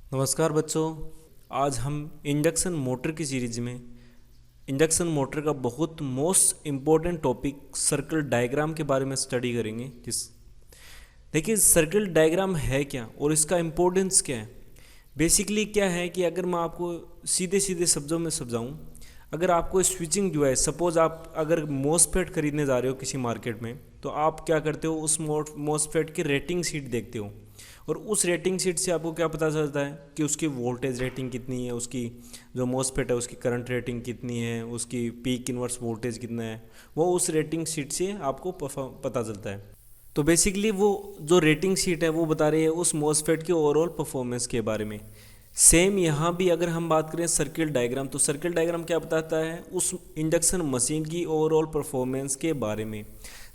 नमस्कार बच्चों। आज हम इंडक्शन मोटर की सीरीज में इंडक्शन मोटर का बहुत most important topic circle diagram के बारे में स्टडी करेंगे। देखिए, सर्किल डायग्राम है क्या और इसका इम्पोर्टेंस क्या है। बेसिकली क्या है कि अगर मैं आपको सीधे सीधे शब्दों में समझाऊँ, अगर आपको स्विचिंग जो है, सपोज आप अगर मोसफेट खरीदने जा रहे हो किसी मार्केट में, तो आप क्या करते हो, उस मोसफेट की रेटिंग शीट देखते हो और उस रेटिंग शीट से आपको क्या पता चलता है कि उसकी वोल्टेज रेटिंग कितनी है, उसकी जो मोसफेट है उसकी करंट रेटिंग कितनी है, उसकी पीक इनवर्स वोल्टेज कितना है, वो उस रेटिंग शीट से आपको पता चलता है। तो बेसिकली वो जो रेटिंग शीट है वो बता रही है उस मोसफेट के ओवरऑल परफॉर्मेंस के बारे में। सेम यहाँ भी अगर हम बात करें सर्किल डायग्राम, तो सर्किल डायग्राम क्या बताता है, उस इंडक्शन मशीन की ओवरऑल परफॉर्मेंस के बारे में।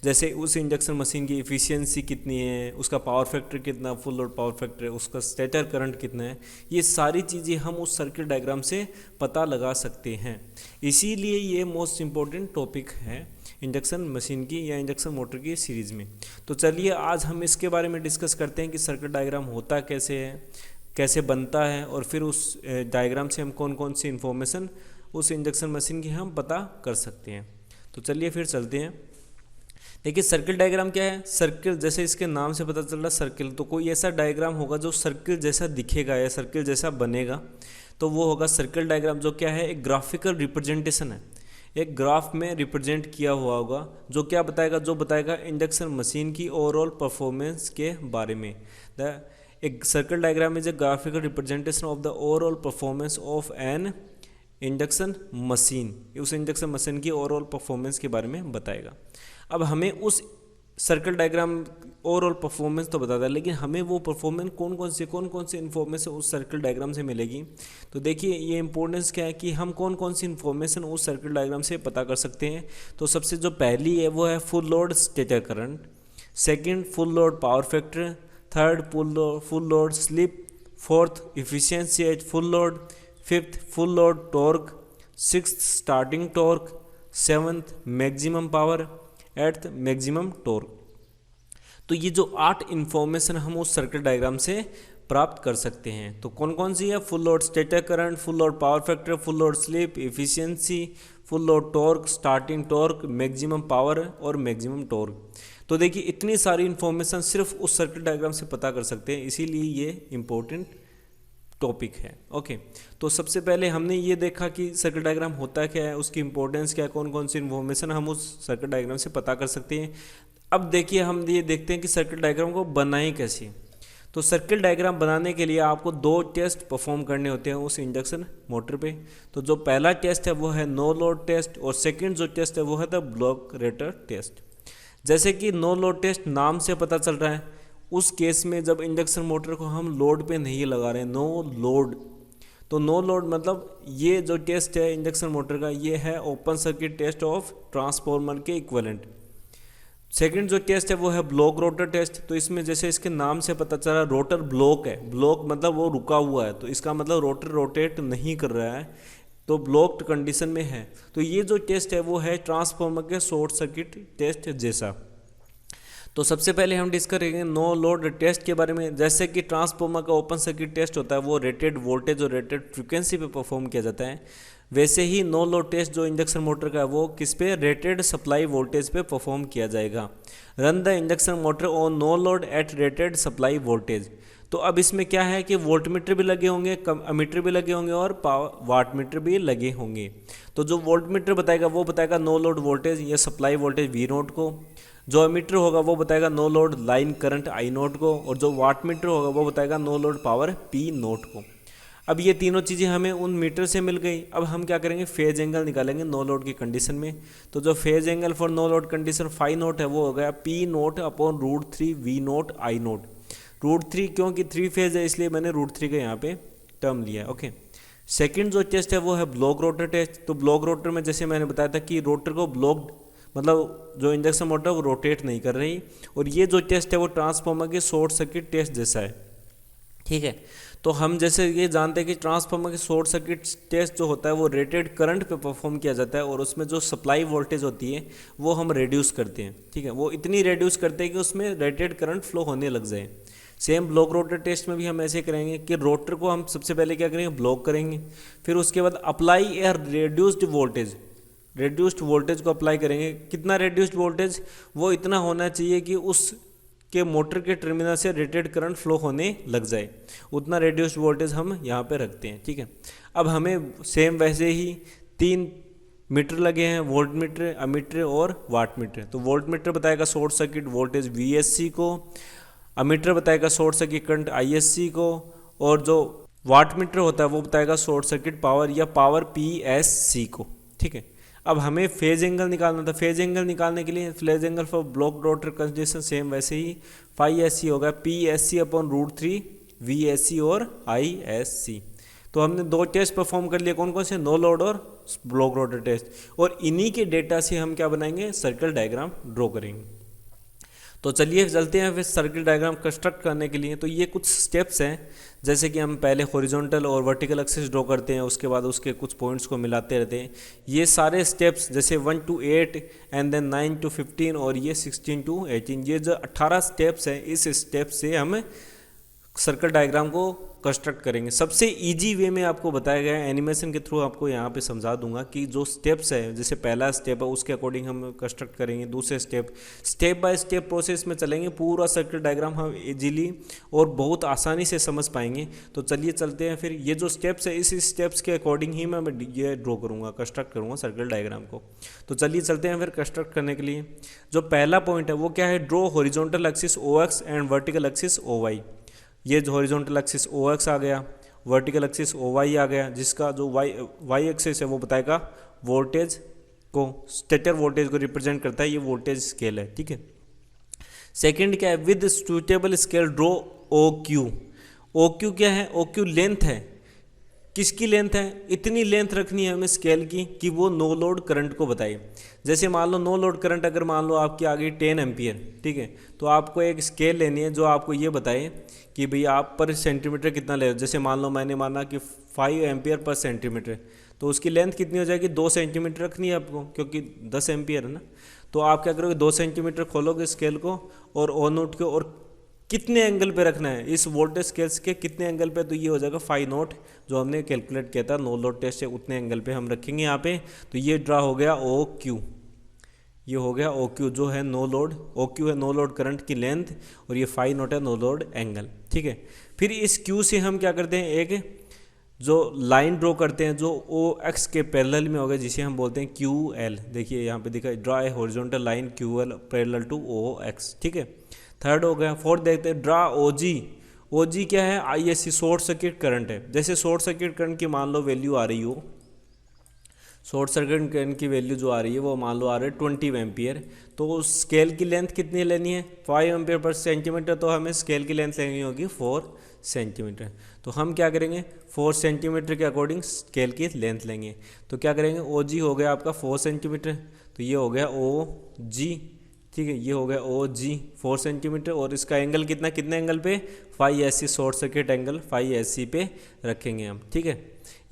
जैसे उस इंडक्शन मशीन की इफ़िशियंसी कितनी है, उसका पावर फैक्टर कितना, फुल लोड पावर फैक्टर है, उसका स्टेटर करंट कितना है, ये सारी चीज़ें हम उस सर्किट डायग्राम से पता लगा सकते हैं। इसीलिए ये मोस्ट इम्पॉर्टेंट टॉपिक है इंडक्शन मशीन की या इंडक्शन मोटर की सीरीज़ में। तो चलिए आज हम इसके बारे में डिस्कस करते हैं कि सर्किट डायग्राम होता कैसे है, कैसे बनता है, और फिर उस डायग्राम से हम कौन कौन सी इन्फॉर्मेशन उस इंडक्शन मशीन की हम पता कर सकते हैं। तो चलिए फिर चलते हैं। देखिए, सर्किल डायग्राम क्या है। सर्किल, जैसे इसके नाम से पता चल रहा है सर्किल, तो कोई ऐसा डायग्राम होगा जो सर्किल जैसा दिखेगा या सर्किल जैसा बनेगा, तो वो होगा सर्किल डायग्राम। जो क्या है, एक ग्राफिकल रिप्रेजेंटेशन है, एक ग्राफ में रिप्रेजेंट किया हुआ होगा, जो क्या बताएगा, जो बताएगा इंडक्शन मशीन की ओवरऑल परफॉर्मेंस के बारे में। एक circle diagram is a graphical representation of the overall performance of N induction machine. उस इंडक्शन मशीन की ओवरऑल परफॉर्मेंस के बारे में बताएगा। अब हमें उस सर्किल डायग्राम ओवरऑल परफॉर्मेंस तो बताता है, लेकिन हमें वो परफॉर्मेंस कौन कौन सी इन्फॉर्मेशन उस सर्किल डायग्राम से मिलेगी। तो देखिए, ये इंपॉर्टेंस क्या है कि हम कौन कौन सी इन्फॉर्मेशन उस सर्किल डायग्राम से पता कर सकते हैं। तो सबसे जो पहली है वो है full load stator current, second full load power factor, third full load slip, fourth efficiency at full load, fifth full load torque, sixth starting torque, seventh maximum power, at maximum torque. तो ये जो 8 information हम उस circuit diagram से प्राप्त कर सकते हैं। तो कौन कौन सी है, full load stator current, full load power factor, full load slip, efficiency, full load torque, starting torque, maximum power और मैक्सिमम टॉर्क। तो देखिए, इतनी सारी इन्फॉर्मेशन सिर्फ उस सर्किट डायग्राम से पता कर सकते हैं, इसीलिए ये इंपॉर्टेंट टॉपिक है। ओके, तो सबसे पहले हमने ये देखा कि सर्किट डायग्राम होता क्या है, उसकी इंपॉर्टेंस क्या है, कौन कौन सी इन्फॉर्मेशन हम उस सर्किट डायग्राम से पता कर सकते हैं। अब देखिए, हम ये देखते हैं कि सर्किट डायग्राम को बनाएं कैसे। तो सर्किट डायग्राम बनाने के लिए आपको 2 टेस्ट परफॉर्म करने होते हैं उस इंडक्शन मोटर पे। तो जो पहला टेस्ट है वो है नो लोड टेस्ट, और सेकंड जो टेस्ट है वो है द ब्लॉक रेटर टेस्ट। जैसे कि नो लोड टेस्ट नाम से पता चल रहा है, उस केस में जब इंडक्शन मोटर को हम लोड पे नहीं लगा रहे हैं, नो लोड, तो नो लोड मतलब ये जो टेस्ट है इंडक्शन मोटर का, ये है open circuit test of transformer के इक्विवेलेंट। सेकंड जो टेस्ट है वो है ब्लॉक रोटर टेस्ट। तो इसमें जैसे इसके नाम से पता चला, रोटर ब्लॉक है, ब्लॉक मतलब वो रुका हुआ है, तो इसका मतलब रोटर रोटेट नहीं कर रहा है, तो ब्लॉक्ड कंडीशन में है। तो ये जो टेस्ट है वो है ट्रांसफॉर्मर के शॉर्ट सर्किट टेस्ट जैसा। तो सबसे पहले हम डिस्कस करेंगे नो लोड टेस्ट के बारे में। जैसे कि ट्रांसफॉर्मर का ओपन सर्किट टेस्ट होता है वो रेटेड वोल्टेज और रेटेड फ्रीक्वेंसी पे परफॉर्म किया जाता है, वैसे ही नो लोड टेस्ट जो इंडक्शन मोटर का है वो किस पे, रेटेड सप्लाई वोल्टेज पे परफॉर्म किया जाएगा। Run the induction motor on no load at rated supply voltage. तो अब इसमें क्या है कि वोल्टमीटर भी लगे होंगे, अमीटर भी लगे होंगे और वाटमीटर भी लगे होंगे। तो जो वोल्टमीटर बताएगा वो बताएगा नो लोड वोल्टेज या सप्लाई वोल्टेज वी नोट को, जो अमीटर होगा वो बताएगा no load line current I naught को, और जो वाटमीटर होगा वो बताएगा no load power P naught को। अब ये तीनों चीज़ें हमें उन मीटर से मिल गई। अब हम क्या करेंगे, फेज एंगल निकालेंगे नो लोड की कंडीशन में। तो जो phase angle for no load condition phi naught है वो हो गया P naught upon √3 V naught I naught. √3 क्योंकि 3 फेज है इसलिए मैंने √3 का यहाँ पे टर्म लिया है। ओके, सेकंड जो टेस्ट है वो है ब्लॉक रोटर टेस्ट। तो ब्लॉक रोटर में जैसे मैंने बताया था कि रोटर को ब्लॉक्ड मतलब जो इंडक्शन मोटर वो रोटेट नहीं कर रही, और ये जो टेस्ट है वो ट्रांसफॉर्मर के शॉर्ट सर्किट टेस्ट जैसा है। ठीक है, तो हम जैसे ये जानते हैं कि ट्रांसफार्मर के शॉर्ट सर्किट टेस्ट जो होता है वो रेटेड करंट पे परफॉर्म किया जाता है, और उसमें जो सप्लाई वोल्टेज होती है वो हम रिड्यूस करते हैं। ठीक है, वो इतनी रिड्यूस करते हैं कि उसमें रेटेड करंट फ्लो होने लग जाए। सेम ब्लॉक रोटर टेस्ट में भी हम ऐसे करेंगे कि रोटर को हम सबसे पहले क्या करेंगे, ब्लॉक करेंगे, फिर उसके बाद अप्लाई ए रेड्यूस्ड वोल्टेज को अप्लाई करेंगे। कितना रेड्यूस्ड वोल्टेज, वो इतना होना चाहिए कि उस के मोटर के टर्मिनल से रेटेड करंट फ्लो होने लग जाए, उतना रेड्यूस्ड वोल्टेज हम यहाँ पे रखते हैं, ठीक है। अब हमें सेम वैसे ही 3 मीटर लगे हैं, वोल्ट मीटर, अमीटर और वाट मीटर। तो वोल्ट मीटर बताएगा शॉर्ट सर्किट वोल्टेज VSC को, अमीटर बताएगा शॉर्ट सर्किट करंट ISC को, और जो वाट मीटर होता है वो बताएगा शॉर्ट सर्किट पावर या पावर PSC को, ठीक है। अब हमें फेज एंगल निकालना था। फेज एंगल निकालने के लिए phase angle for block rotor condition same वैसे ही phi होगा PSC/√3 VSC और ISC। तो हमने 2 टेस्ट परफॉर्म कर लिए, कौन कौन से, नो लोड और ब्लॉक रोटर टेस्ट, और इन्हीं के डेटा से हम क्या बनाएंगे, सर्किल डायग्राम ड्रॉ करेंगे। तो चलिए चलते हैं फिर सर्किल डायग्राम कंस्ट्रक्ट करने के लिए। तो ये कुछ स्टेप्स हैं, जैसे कि हम पहले हॉरिजॉन्टल और वर्टिकल एक्सिस ड्रॉ करते हैं, उसके बाद उसके कुछ पॉइंट्स को मिलाते रहते हैं। ये सारे स्टेप्स जैसे 1 to 8 एंड देन 9 to 15 और ये 16 to 18, ये जो 18 स्टेप्स हैं, इस स्टेप से हम सर्कल डायग्राम को कंस्ट्रक्ट करेंगे। सबसे इजी वे में आपको बताया गया है, एनिमेशन के थ्रू आपको यहाँ पे समझा दूंगा कि जो स्टेप्स है, जैसे पहला स्टेप है उसके अकॉर्डिंग हम कंस्ट्रक्ट करेंगे, दूसरे स्टेप बाय स्टेप प्रोसेस में चलेंगे, पूरा सर्कल डायग्राम हम इजीली और बहुत आसानी से समझ पाएंगे। तो चलिए चलते हैं फिर। ये जो स्टेप्स है, इस स्टेप्स के अकॉर्डिंग ही मैं ये ड्रॉ करूँगा, कंस्ट्रक्ट करूँगा सर्कल डायग्राम को। तो चलिए चलते हैं फिर कंस्ट्रक्ट करने के लिए। जो पहला पॉइंट है वो क्या है, draw horizontal axis OX and vertical axis OY। ये जो हॉरिजॉन्टल एक्सिस OX आ गया, वर्टिकल एक्सिस OY आ गया, जिसका जो y एक्सिस है वो बताएगा वोल्टेज को, स्टेटर वोल्टेज को रिप्रेजेंट करता है, ये वोल्टेज स्केल है, ठीक है। सेकंड क्या है, with suitable scale draw OQ। OQ क्या है, OQ लेंथ है। किसकी लेंथ है, इतनी लेंथ रखनी है हमें स्केल की कि वो नो लोड करंट को बताए। जैसे मान लो नो लोड करंट अगर मान लो आपकी आ गई 10 एम्पियर, ठीक है, तो आपको एक स्केल लेनी है जो आपको ये बताए कि भाई आप पर सेंटीमीटर कितना ले रहे हो। जैसे मान लो मैंने माना कि 5 एम्पियर पर सेंटीमीटर, तो उसकी लेंथ कितनी हो जाएगी, 2 सेंटीमीटर रखनी है आपको, क्योंकि 10 एम्पियर है ना। तो आप क्या करोगे, 2 सेंटीमीटर खोलोगे स्केल को और ऑन नोट को, और कितने एंगल पे रखना है, इस वोल्टेज स्केल्स के कितने एंगल पे, तो ये हो जाएगा 5 नोट, जो हमने कैलकुलेट किया था नो लोड टेस्ट से, उतने एंगल पे हम रखेंगे यहाँ पे। तो ये ड्रा हो गया OQ, ये हो गया OQ जो है नो लोड, OQ है नो लोड करंट की लेंथ, और ये 5 नोट है नो लोड एंगल, ठीक है। फिर इस Q से हम क्या करते हैं, एक जो लाइन ड्रॉ करते हैं जो OX के पैरेलल में होगा, जिसे हम बोलते हैं QL। देखिए यहाँ पे दिखा, draw a horizontal line QL parallel to OX, ठीक है। थर्ड हो गया। फोर्थ देखते हैं, ड्रा OG। OG क्या है, ISC शॉर्ट सर्किट करंट है। जैसे शॉर्ट सर्किट करंट की मान लो वैल्यू आ रही हो, शॉर्ट सर्किट करंट की वैल्यू जो आ रही है वो मान लो आ रही है 20 एम्पियर, तो उस स्केल की लेंथ कितनी लेनी है, 5 एम्पियर पर सेंटीमीटर, तो हमें स्केल की लेंथ लेनी होगी 4 सेंटीमीटर। तो हम क्या करेंगे, 4 सेंटीमीटर के अकॉर्डिंग स्केल की लेंथ लेंगे। तो क्या करेंगे, OG हो गया आपका 4 सेंटीमीटर, तो ये हो गया OG, ठीक है, ये हो गया OG 4 सेंटीमीटर, और इसका एंगल कितना, कितने एंगल पे, 5SC short circuit angle 5SC पे रखेंगे हम, ठीक है,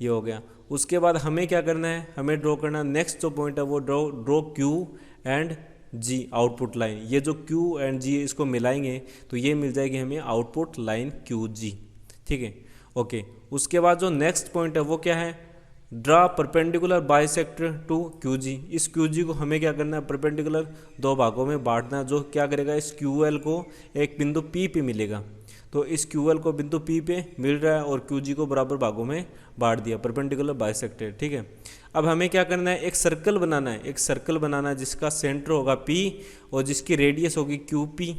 ये हो गया। उसके बाद हमें क्या करना है, हमें ड्रॉ करना, नेक्स्ट जो पॉइंट है वो draw Q and G output line. ये जो Q एंड G इसको मिलाएंगे तो ये मिल जाएगी हमें आउटपुट लाइन QG, ठीक है, ओके। उसके बाद जो नेक्स्ट पॉइंट है वो क्या है, draw perpendicular bisector to QG। इस QG को हमें क्या करना है, परपेंडिकुलर 2 भागों में बांटना है, जो क्या करेगा, इस QL को एक बिंदु P पे मिलेगा। तो इस QL को बिंदु P पे मिल रहा है और QG को बराबर भागों में बांट दिया, परपेंडिकुलर बाइसेक्टर, ठीक है। अब हमें क्या करना है, एक सर्कल बनाना है, एक सर्कल बनाना है जिसका सेंटर होगा P और जिसकी रेडियस होगी QP,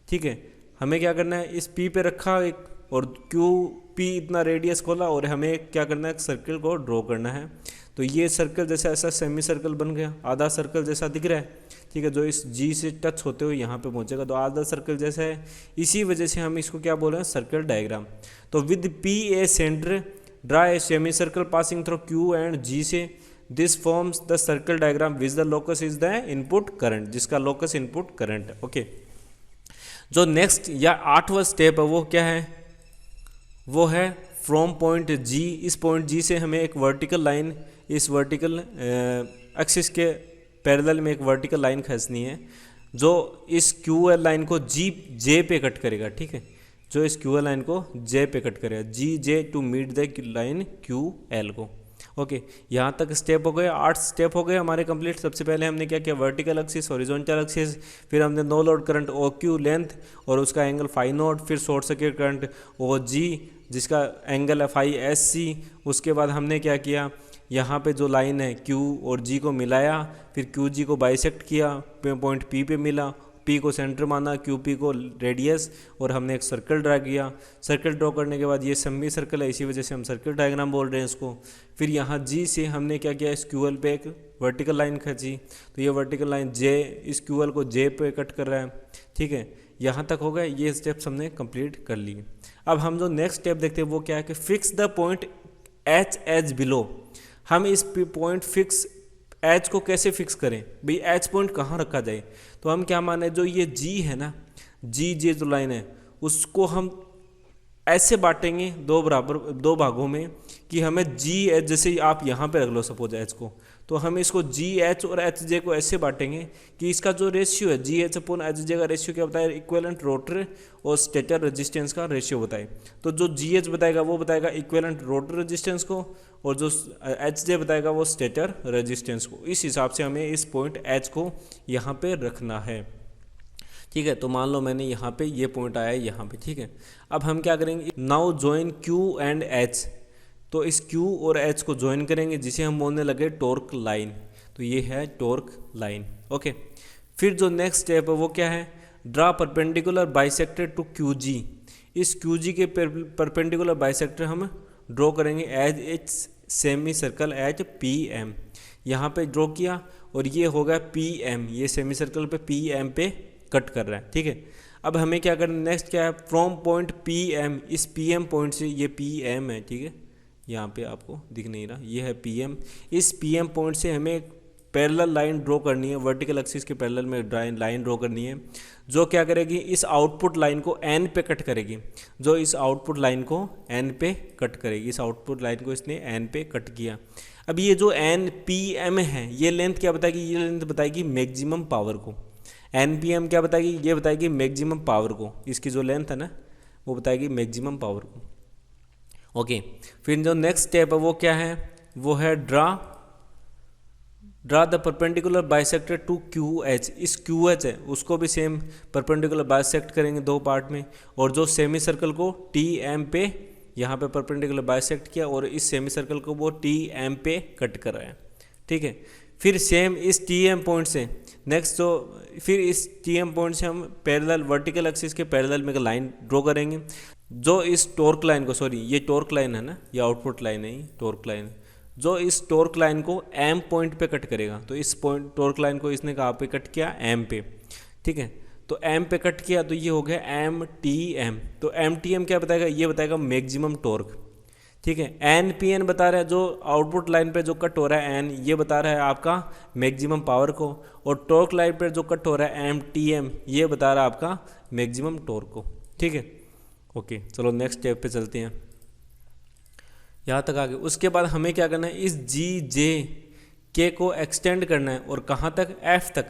ठीक है। हमें क्या करना है, इस P पे रखा एक, और QP इतना रेडियस खोला, और हमें क्या करना है, एक सर्कल को ड्रॉ करना है। तो ये सर्कल जैसा ऐसा सेमी सर्कल बन गया, आधा सर्कल जैसा दिख रहा है, ठीक है, जो इस G से टच होते हुए यहाँ पे पहुँचेगा, तो आधा सर्कल जैसा है। इसी वजह से हम इसको क्या बोल रहे हैं, सर्कल डायग्राम। तो with P A centre, draw a semi circle passing through Q and G से, this forms the circle diagram which the locus is the input current, जिसका लोकस इनपुट करंट है, ओके। जो next या 8वां step है वो क्या है, वो है फ्रॉम पॉइंट G। इस पॉइंट G से हमें एक वर्टिकल लाइन, इस वर्टिकल एक्सिस के पैरेलल में एक वर्टिकल लाइन खींचनी है, जो इस QL लाइन को J पे कट करेगा, ठीक है, जो इस क्यू एल लाइन को जे पे कट करेगा, G J to meet the line Q L को। ओके, यहाँ तक स्टेप हो गए, 8 स्टेप हो गए हमारे कंप्लीट। सबसे पहले हमने क्या किया, वर्टिकल एक्सिस, हॉरिजॉन्टल एक्सिस, फिर हमने no load current O Q length और उसका एंगल फाई नॉट, फिर short circuit current O G जिसका एंगल है फाई एस सी। उसके बाद हमने क्या किया, यहाँ पे जो लाइन है Q और G को मिलाया, फिर QG को बाइसेक्ट किया, पॉइंट P पे मिला, P को सेंटर माना, QP को रेडियस, और हमने एक सर्कल ड्रा किया। सर्कल ड्रॉ करने के बाद ये सेमी सर्कल है, इसी वजह से हम सर्कल डायग्राम बोल रहे हैं इसको। फिर यहाँ G से हमने क्या किया, इस QL पे एक वर्टिकल लाइन खींची, तो ये वर्टिकल लाइन J इस QL को J पे कट कर रहा है। ठीक है, यहाँ तक हो गए, ये स्टेप्स हमने कंप्लीट कर लिए। अब हम जो नेक्स्ट स्टेप देखते हैं वो क्या है कि fix the point H as below. हम इस पॉइंट फिक्स एच को कैसे फिक्स करें भाई, एच पॉइंट कहाँ रखा जाए। तो हम क्या माने, जो ये जी है ना, जी जे जो लाइन है उसको हम ऐसे बांटेंगे दो भागों में कि हमें जी एच, जैसे आप यहाँ पे रख लो सपोज एच को, तो हम इसको जी एच और एच जे को ऐसे बांटेंगे कि इसका जो रेशियो है जी एच अपॉन एच जे का रेशियो क्या बताए, इक्विवेलेंट रोटर और स्टेटर रेजिस्टेंस का रेशियो बताए। तो जो जी एच बताएगा वो बताएगा इक्विवेलेंट रोटर रेजिस्टेंस को, और जो एच जे बताएगा वो स्टेटर रेजिस्टेंस को। इस हिसाब से हमें इस पॉइंट एच को यहाँ पे रखना है। ठीक है, तो मान लो मैंने यहाँ पे ये पॉइंट आया है यहाँ पे। ठीक है, अब हम क्या करेंगे, now join Q and H. तो इस Q और H को ज्वाइन करेंगे जिसे हम बोलने लगे टॉर्क लाइन। तो ये है टॉर्क लाइन। ओके, फिर जो नेक्स्ट स्टेप है वो क्या है, draw perpendicular bisector to QG। इस QG के परपेंडिकुलर बाइसेक्टर हम ड्रॉ करेंगे as H semicircle as PM। यहाँ पे ड्रॉ किया और ये होगा PM, ये सेमी सर्कल पे PM पे कट कर रहा है। ठीक है, अब हमें क्या करना, नेक्स्ट क्या है, फ्रॉम पॉइंट PM, इस PM पॉइंट से, ये PM है, ठीक है, यहाँ पे आपको दिख नहीं रहा, ये है PM। इस PM पॉइंट से हमें पैरेलल लाइन ड्रॉ करनी है, वर्टिकल एक्सिस के पैरेलल में लाइन ड्रॉ करनी है, जो क्या करेगी, इस आउटपुट लाइन को N पे कट करेगी। जो इस आउटपुट लाइन को N पे कट करेगी, इस आउटपुट लाइन को इसने N पे कट किया। अब ये जो NPM है, ये लेंथ क्या बताएगी, ये लेंथ बताएगी मैक्सिमम पावर को। NPM क्या बताएगी, ये बताएगी मैक्सिमम पावर को, इसकी जो लेंथ है ना वो बताएगी मैक्सिमम पावर को। ओके, फिर जो नेक्स्ट स्टेप है वो क्या है, वो है draw the perpendicular bisector to QH। इस QH है उसको भी सेम परपेंडिकुलर बाइसेक्ट करेंगे दो पार्ट में, और जो सेमी सर्कल को TM पे यहाँ पे परपेंडिकुलर बाइसेक्ट किया और इस सेमी सर्कल को वो TM पे कट कर रहा है। ठीक है, फिर सेम इस TM पॉइंट से नेक्स्ट, तो फिर इस TM पॉइंट से हम पैरेलल वर्टिकल एक्सिस के पैरेलल में लाइन ड्रॉ करेंगे, जो इस टॉर्क लाइन को, सॉरी ये टॉर्क लाइन है ना, ये आउटपुट लाइन है, टॉर्क लाइन, जो इस टॉर्क लाइन को M पॉइंट पे कट करेगा। तो इस पॉइंट टॉर्क लाइन को इसने कहाँ पे कट किया, M पे। ठीक है, तो M पे कट किया तो ये हो गया MTM। तो MTM क्या बताएगा, ये बताएगा मैक्सिमम टॉर्क। ठीक है, NPN बता रहा है, जो आउटपुट लाइन पे जो कट हो रहा है N, ये बता रहा है आपका मैक्सिमम पावर को, और टॉर्क लाइन पे जो कट हो रहा है MTM, ये बता रहा है आपका मैक्सिमम टॉर्क को। ठीक है, ओके, चलो नेक्स्ट स्टेप पे चलते हैं, यहाँ तक आगे। उसके बाद हमें क्या करना है, इस GJK को एक्सटेंड करना है, और कहाँ तक, F तक,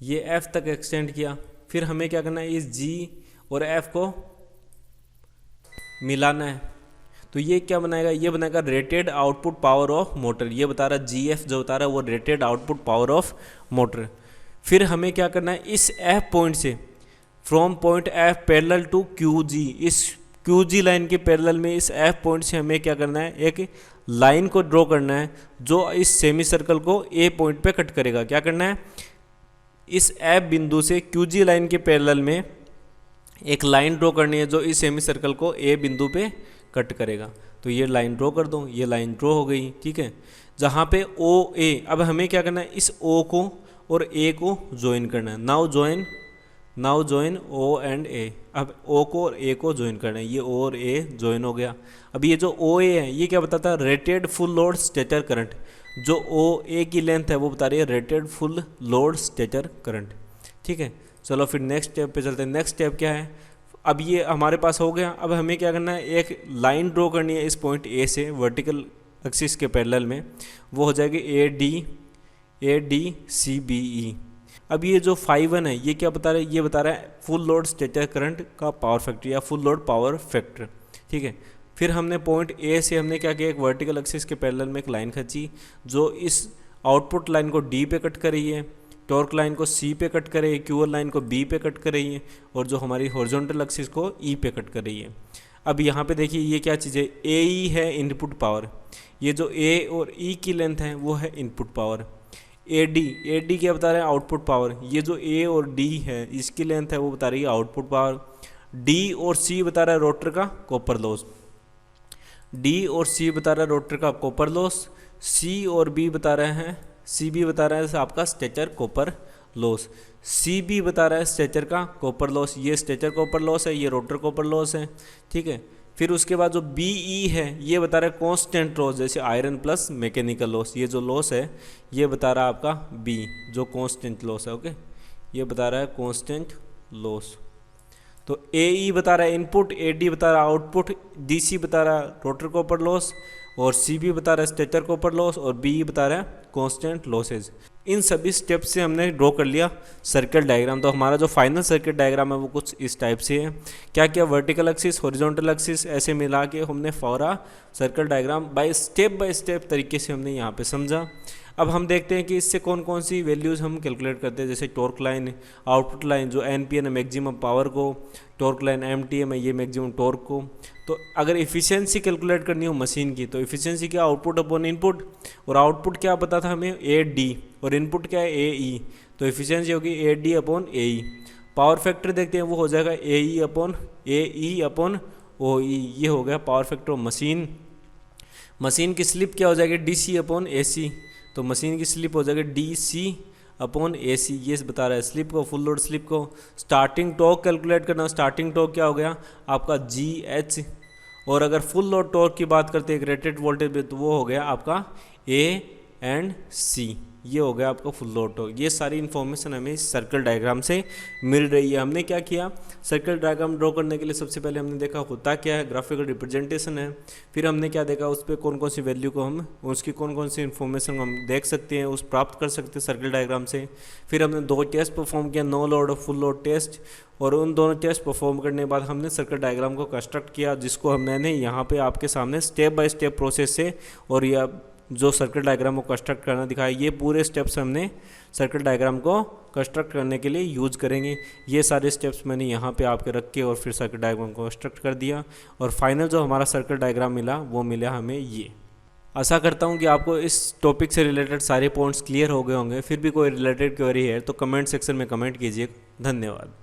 ये F तक एक्सटेंड किया। फिर हमें क्या करना है, इस G और F को मिलाना है। तो ये क्या बनाएगा, ये बनाएगा rated output power of motor. ये बता रहा है GF जो बता रहा है वो rated output power of motor. फिर हमें क्या करना है, इस F पॉइंट से from point F parallel to QG, इस QG लाइन के पैरेलल में इस F पॉइंट से हमें क्या करना है, एक लाइन को ड्रॉ करना है जो इस सेमी सर्कल को A पॉइंट पे कट करेगा। क्या करना है, इस F बिंदु से QG लाइन के पैरेलल में एक लाइन ड्रॉ करनी है जो इस सेमी सर्कल को A बिंदु पे कट करेगा। तो ये लाइन ड्रॉ कर दो, ये लाइन ड्रॉ हो गई। ठीक है, जहाँ पे OA, अब हमें क्या करना है, इस O को और A को ज्वाइन करना है। Now join O and A। अब O को और A को ज्वाइन करना है, ये O और A ज्वाइन हो गया। अब ये जो OA है ये क्या बताता है, rated full load stator current. जो OA की लेंथ है वो बता रही है rated full load stator current. ठीक है, चलो फिर नेक्स्ट स्टेप पे चलते हैं। नेक्स्ट स्टेप क्या है, अब ये हमारे पास हो गया। अब हमें क्या करना है, एक लाइन ड्रॉ करनी है इस पॉइंट A से वर्टिकल एक्सिस के पैरेलल में, वो हो जाएगी ADCBE। अब ये जो 5 है ये क्या बता रहा है, ये बता रहा है फुल लोड स्टेटर करंट का पावर फैक्टर या फुल लोड पावर फैक्टर, ठीक है। फिर हमने पॉइंट ए से हमने क्या किया, एक वर्टिकल एक्सिस के पैरेलल में एक लाइन खींची जो इस आउटपुट लाइन को डी पे कट कर रही है, टॉर्क लाइन को सी पे कट कर रही है, क्यूअर लाइन को बी पे कट कर रही है, और जो हमारी हॉरिजॉन्टल एक्सिस को ई पे कट कर रही है। अब यहाँ पे देखिए ये क्या चीज़ है, ए ई है इनपुट पावर, ये जो ए और ई की लेंथ है वो है इनपुट पावर। ए डी क्या बता रहे हैं, आउटपुट पावर। ये जो ए और डी है इसकी लेंथ है वो बता रही है आउटपुट पावर। डी और सी बता रहा है रोटर का कॉपर लॉस, डी और सी बता रहा है रोटर का कॉपर लॉस, सी और बी बता रहे हैं, सी बी बता रहा है आपका stator copper loss, C B बता रहा है स्टेचर का कॉपर लॉस, ये स्टेचर कॉपर लॉस है, ये रोटर कॉपर लॉस है, ठीक है। फिर उसके बाद जो बी ई है ये बता रहा है कांस्टेंट लॉस, जैसे आयरन प्लस मैकेनिकल लॉस, ये जो लॉस है ये बता रहा है आपका बी जो कांस्टेंट लॉस है, ओके, ये बता रहा है कांस्टेंट लॉस। तो ए ई बता रहा है इनपुट, ए डी बता रहा है आउटपुट, डी सी बता रहा है रोटर कॉपर लॉस, और सी बी बता रहा है स्टेटर कॉपर लॉस, और बी ई बता रहा है कांस्टेंट लॉसेज। इन सभी स्टेप्स से हमने ड्रॉ कर लिया सर्किट डायग्राम। तो हमारा जो फाइनल सर्किट डायग्राम है वो कुछ इस टाइप से है। क्या क्या, वर्टिकल एक्सिस, हॉरिजॉन्टल एक्सिस, ऐसे मिला के हमने पूरा सर्किट डायग्राम बाय स्टेप तरीके से हमने यहाँ पे समझा। अब हम देखते हैं कि इससे कौन कौन सी वैल्यूज़ हम कैलकुलेट करते हैं, जैसे टॉर्क लाइन, आउटपुट लाइन जो एनपीएन है मैक्सिमम पावर को, टॉर्क लाइन एमटीएम है ये मैक्सिमम टॉर्क को। तो अगर इफ़िशियंसी कैलकुलेट करनी हो मशीन की तो इफ़िशियंसी क्या, आउटपुट अपॉन इनपुट, और आउटपुट क्या पता था हमें ए डी, और इनपुट क्या है ए ई, तो इफ़िशियंसी होगी A D upon A E. Power factor देखते हैं वो हो जाएगा ए ई अपॉन ओ ई, ये हो गया पावर फैक्टर मशीन। मशीन की स्लिप क्या हो जाएगी, डी सी अपॉन ए सी, तो मशीन की स्लिप हो जाएगी डी सी अपॉन ए सी, ये बता रहा है स्लिप को, फुल लोड स्लिप को। स्टार्टिंग टॉर्क कैलकुलेट करना, स्टार्टिंग टॉर्क क्या हो गया आपका जी एच, और अगर फुल लोड टॉर्क की बात करते हैं रेटेड वोल्टेज पे तो वो हो गया आपका ए एंड सी, ये हो गया आपका फुल लोड टॉर्क। ये सारी इन्फॉर्मेशन हमें इस सर्कल डायग्राम से मिल रही है। हमने क्या किया, सर्कल डायग्राम ड्रॉ करने के लिए सबसे पहले हमने देखा होता क्या है, ग्राफिकल रिप्रेजेंटेशन है। फिर हमने क्या देखा, उस पर कौन कौन सी वैल्यू को हम, उसकी कौन कौन सी इन्फॉर्मेशन हम देख सकते हैं, उस प्राप्त कर सकते हैं सर्कल डायग्राम से। फिर हमने 2 टेस्ट परफॉर्म किया, नो लोड और फुल लोड टेस्ट, और उन दोनों टेस्ट परफॉर्म करने के बाद हमने सर्कल डायग्राम को कंस्ट्रक्ट किया, जिसको हमने यहाँ पे आपके सामने स्टेप बाय स्टेप प्रोसेस से, और यह जो सर्किट डायग्राम को कंस्ट्रक्ट करना दिखाया, ये पूरे स्टेप्स हमने सर्किट डायग्राम को कंस्ट्रक्ट करने के लिए यूज़ करेंगे। ये सारे स्टेप्स मैंने यहाँ पे आपके रख के और फिर सर्किट डायग्राम को कंस्ट्रक्ट कर दिया, और फाइनल जो हमारा सर्किट डायग्राम मिला वो मिला हमें ये। आशा करता हूँ कि आपको इस टॉपिक से रिलेटेड सारे पॉइंट्स क्लियर हो गए होंगे। फिर भी कोई रिलेटेड क्वेरी है तो कमेंट सेक्शन में कमेंट कीजिए। धन्यवाद।